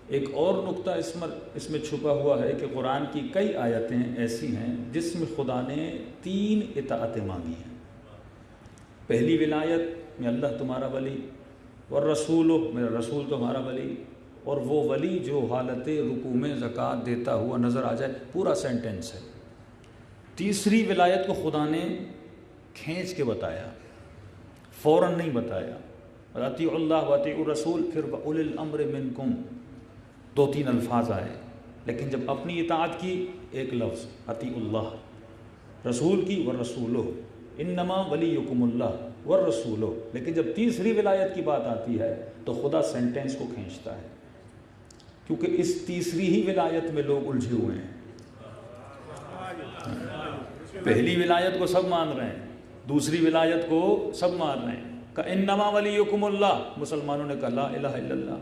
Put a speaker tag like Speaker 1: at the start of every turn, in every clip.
Speaker 1: ایک اور نقطہ اس میں چھپا ہوا ہے کہ قرآن کی کئی آیتیں ایسی ہیں جس میں خدا نے 3 اطاعتیں مانگی ہیں۔ پہلی ولایت میں اللہ تمہارا ولی، والرسول میرا رسول تمہارا ولی، اور وہ ولی جو حالت رکوع میں زکوٰۃ دیتا ہوا نظر آ جائے، پورا سینٹنس ہے۔ تیسری ولایت کو خدا نے کھینچ کے بتایا، فوراً نہیں بتایا، اطیعوا اللہ واطیعوا الرسول، پھر وَأُولِي الْأَمْرِ مِنْكُمْ، 2-3 الفاظ آئے، لیکن جب اپنی اطاعت کی ایک لفظ اطیعوا اللہ، رسول کی والرسولہ، انما ولیکم اللہ والرسول، لیکن جب تیسری ولایت کی بات آتی ہے تو خدا سینٹنس کو کھینچتا ہے، کیونکہ اس تیسری ہی ولایت میں لوگ الجھے ہوئے ہیں۔ پہلی ولایت کو سب مان رہے ہیں، دوسری ولایت کو سب مان رہے ہیں، کہ انما ولیکم اللہ، مسلمانوں نے کہا لا الہ الا اللہ،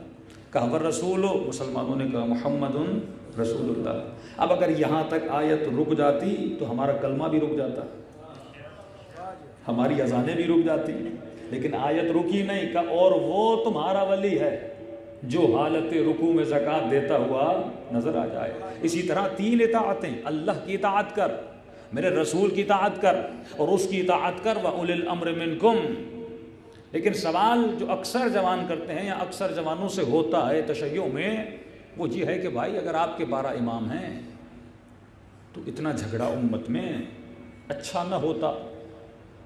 Speaker 1: کہا والرسول، مسلمانوں نے کہا محمد رسول اللہ۔ اب اگر یہاں تک آیت رک جاتی تو ہمارا کلمہ بھی رک جاتا، ہماری اذانیں بھی رک جاتی، لیکن آیت رکی نہیں، کہ اور وہ تمہارا ولی ہے جو حالت رکوع میں زکوٰۃ دیتا ہوا نظر آ جائے۔ اسی طرح 3 اطاعتیں، اللہ کی اطاعت کر، میرے رسول کی اطاعت کر، اور اس کی اطاعت کر وَأُولِي الْأَمْرِ مِنْكُمْ۔ لیکن سوال جو اکثر جوان کرتے ہیں یا اکثر جوانوں سے ہوتا ہے تشیع میں، وہ یہ ہے کہ بھائی اگر آپ کے 12 امام ہیں تو اتنا جھگڑا امت میں اچھا نہ ہوتا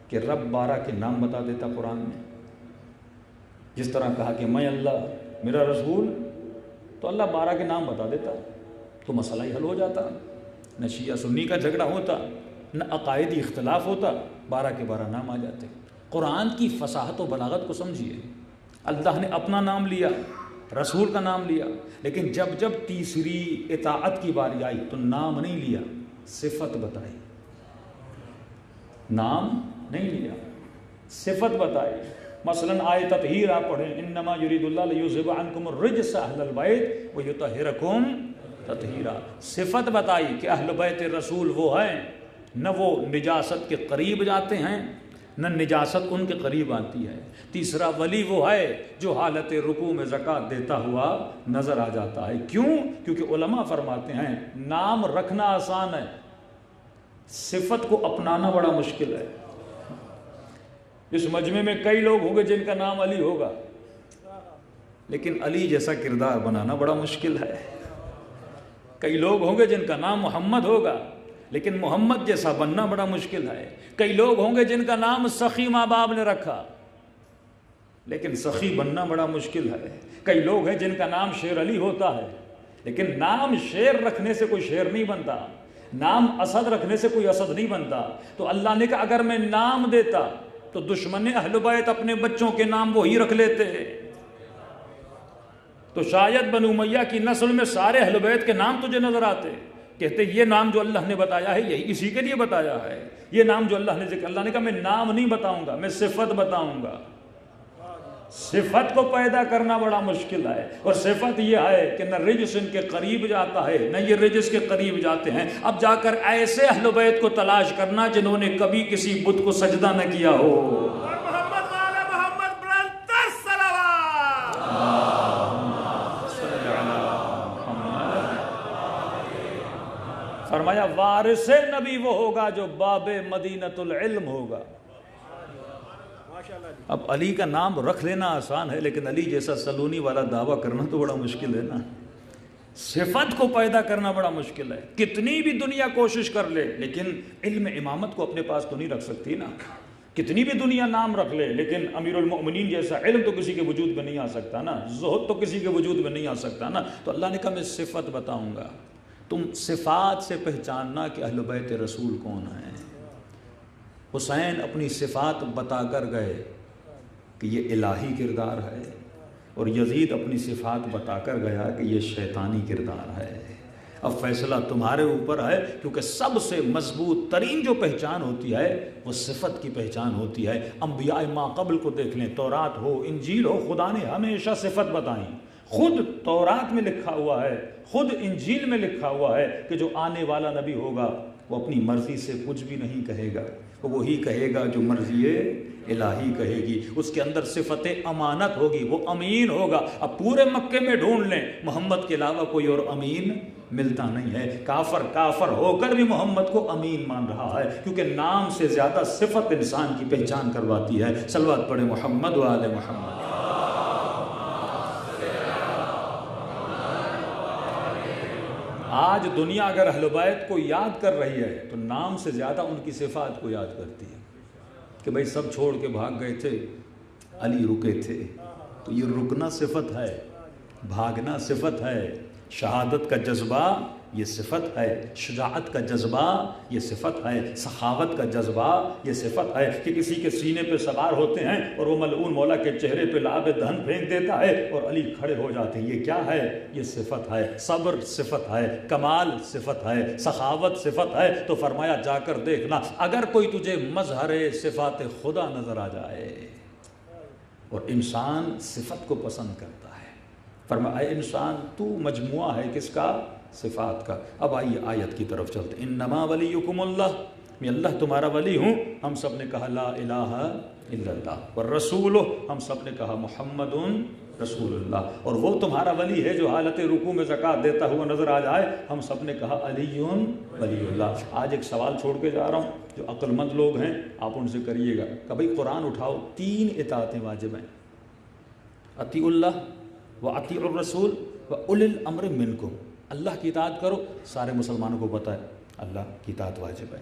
Speaker 1: کہ رب 12 کے نام بتا دیتا قرآن میں، جس طرح کہا کہ میں اللہ میرا رسول، تو اللہ 12 کے نام بتا دیتا تو مسئلہ ہی حل ہو جاتا، نہ شیعہ سنی کا جھگڑا ہوتا، نہ عقائدی اختلاف ہوتا، 12 کے 12 نام آ جاتے۔ قرآن کی فصاحت و بلاغت کو سمجھیے، اللہ نے اپنا نام لیا، رسول کا نام لیا، لیکن جب تیسری اطاعت کی باری آئی تو نام نہیں لیا، صفت بتائی، نام نہیں لیا، صفت بتائی۔ مثلا آیت تطہیر آپ پڑھیں، انما یرید اللہ لیذھب عنکم الرجس اہل البیت ویطہرکم تطہیرا، صفت بتائی کہ اہل بیت رسول وہ ہیں، نہ وہ نجاست کے قریب جاتے ہیں نہ نجاست ان کے قریب آتی ہے۔ تیسرا ولی وہ ہے جو حالت رکوع میں زکوٰۃ دیتا ہوا نظر آ جاتا ہے۔ کیوں؟ کیونکہ علماء فرماتے ہیں نام رکھنا آسان ہے، صفت کو اپنانا بڑا مشکل ہے۔ اس مجمع میں کئی لوگ ہوں گے جن کا نام علی ہوگا، لیکن علی جیسا کردار بنانا بڑا مشکل ہے۔ کئی لوگ ہوں گے جن کا نام محمد ہوگا، لیکن محمد جیسا بننا بڑا مشکل ہے۔ کئی لوگ ہوں گے جن کا نام سخی ماں باپ نے رکھا، لیکن سخی بننا بڑا مشکل ہے۔ کئی لوگ ہیں جن کا نام شیر علی ہوتا ہے، لیکن نام شیر رکھنے سے کوئی شیر نہیں بنتا، نام اسد رکھنے سے کوئی اسد نہیں بنتا۔ تو اللہ نے کہا اگر میں نام دیتا تو دشمن اہل بیت اپنے بچوں کے نام وہی رکھ لیتے، تو شاید بنو امیہ کی نسل میں سارے اہل بیت کے نام تجھے نظر آتے، کہتے یہ نام جو اللہ نے بتایا ہے یہی اسی کے لیے بتایا ہے، یہ نام جو اللہ نے کہا میں نام نہیں بتاؤں گا، میں صفت بتاؤں گا۔ صفت کو پیدا کرنا بڑا مشکل ہے، اور صفت یہ ہے کہ نہ رجس ان کے قریب جاتا ہے نہ یہ رجس کے قریب جاتے ہیں۔ اب جا کر ایسے اہل بیت کو تلاش کرنا جنہوں نے کبھی کسی بت کو سجدہ نہ کیا ہو۔ فرمایا وارث نبی وہ ہوگا جو باب مدینۃ العلم ہوگا۔ اب علی کا نام رکھ لینا آسان ہے، لیکن علی جیسا سلونی والا دعویٰ کرنا تو بڑا مشکل ہے نا۔ صفت کو پیدا کرنا بڑا مشکل ہے، کتنی بھی دنیا کوشش کر لے لیکن علم امامت کو اپنے پاس تو نہیں رکھ سکتی نا۔ کتنی بھی دنیا نام رکھ لے لیکن امیر المؤمنین جیسا علم تو کسی کے وجود میں نہیں آ سکتا نا، زہد تو کسی کے وجود میں نہیں آ سکتا نا۔ تو اللہ نے کہا میں صفت بتاؤں گا، تم صفات سے پہچاننا کہ اہل بیت رسول کون ہیں۔ حسین اپنی صفات بتا کر گئے کہ یہ الہی کردار ہے، اور یزید اپنی صفات بتا کر گیا کہ یہ شیطانی کردار ہے۔ اب فیصلہ تمہارے اوپر ہے، کیونکہ سب سے مضبوط ترین جو پہچان ہوتی ہے وہ صفت کی پہچان ہوتی ہے۔ انبیاء ما قبل کو دیکھ لیں، تورات ہو انجیل ہو، خدا نے ہمیشہ صفت بتائیں۔ خود تورات میں لکھا ہوا ہے، خود انجیل میں لکھا ہوا ہے کہ جو آنے والا نبی ہوگا وہ اپنی مرضی سے کچھ بھی نہیں کہے گا، وہی کہے گا جو مرضی الہی کہے گی. اس کے اندر صفت امانت ہوگی, وہ امین ہوگا. اب پورے مکے میں ڈھونڈ لیں, محمد کے علاوہ کوئی اور امین ملتا نہیں ہے. کافر ہو کر بھی محمد کو امین مان رہا ہے, کیونکہ نام سے زیادہ صفت انسان کی پہچان کرواتی ہے. صلوات پڑھے محمد و آل محمد. آج دنیا اگر اہل بیت کو یاد کر رہی ہے تو نام سے زیادہ ان کی صفات کو یاد کرتی ہے, کہ بھئی سب چھوڑ کے بھاگ گئے تھے, علی رکے تھے. تو یہ رکنا صفت ہے, بھاگنا صفت ہے, شہادت کا جذبہ یہ صفت ہے, شجاعت کا جذبہ یہ صفت ہے, سخاوت کا جذبہ یہ صفت ہے, کہ کسی کے سینے پہ سوار ہوتے ہیں اور وہ ملعون مولا کے چہرے پہ لعاب دہن پھینک دیتا ہے اور علی کھڑے ہو جاتے ہیں. یہ کیا ہے؟ یہ صفت ہے. صبر صفت ہے, کمال صفت ہے, سخاوت صفت ہے. تو فرمایا جا کر دیکھنا اگر کوئی تجھے مظہر صفات خدا نظر آ جائے, اور انسان صفت کو پسند کرتا ہے. فرمایا اے انسان تو مجموعہ ہے کس کا؟ صفات کا. اب آئیے آیت کی طرف چلتے. انما ولیکم اللہ, میں اللہ تمہارا ولی ہوں. ہم سب نے کہا لا الہ الا اللہ. والرسول, ہم سب نے کہا محمد رسول اللہ. اور وہ تمہارا ولی ہے جو حالت رکوع میں زکوٰۃ دیتا ہوا نظر آ جائے, ہم سب نے کہا علی ولی اللہ. آج ایک سوال چھوڑ کے جا رہا ہوں, جو عقل مند لوگ ہیں آپ ان سے کریے گا کہ بھئی قرآن اٹھاؤ, 3 اطاعتیں واجب ہیں, اطیعوا اللہ و اطیعوا الرسول و اولی الامر منکم. اللہ کی اطاعت کرو, سارے مسلمانوں کو پتہ ہے اللہ کی اطاعت واجب ہے.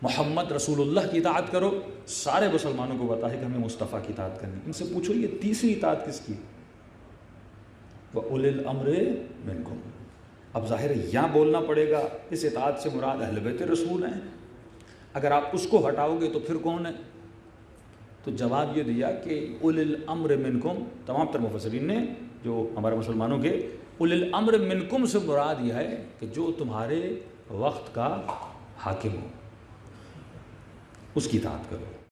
Speaker 1: محمد رسول اللہ کی اطاعت کرو, سارے مسلمانوں کو پتہ ہے کہ ہمیں مصطفیٰ کی اطاعت کرنی. ان سے پوچھو یہ تیسری اطاعت کس کی؟ وَأُولِي الْأَمْرِ مِنْكُمْ. اب ظاہر یہاں بولنا پڑے گا اس اطاعت سے مراد اہل بیت رسول ہیں. اگر آپ اس کو ہٹاؤ گے تو پھر کون ہے؟ تو جواب یہ دیا کہ اولی الامر منکم. تمام تر مفسرین نے جو ہمارے مسلمانوں کے, اولی الامر منکم سے مراد یہ ہے کہ جو تمہارے وقت کا حاکم ہو, اس کی اطاعت کرو.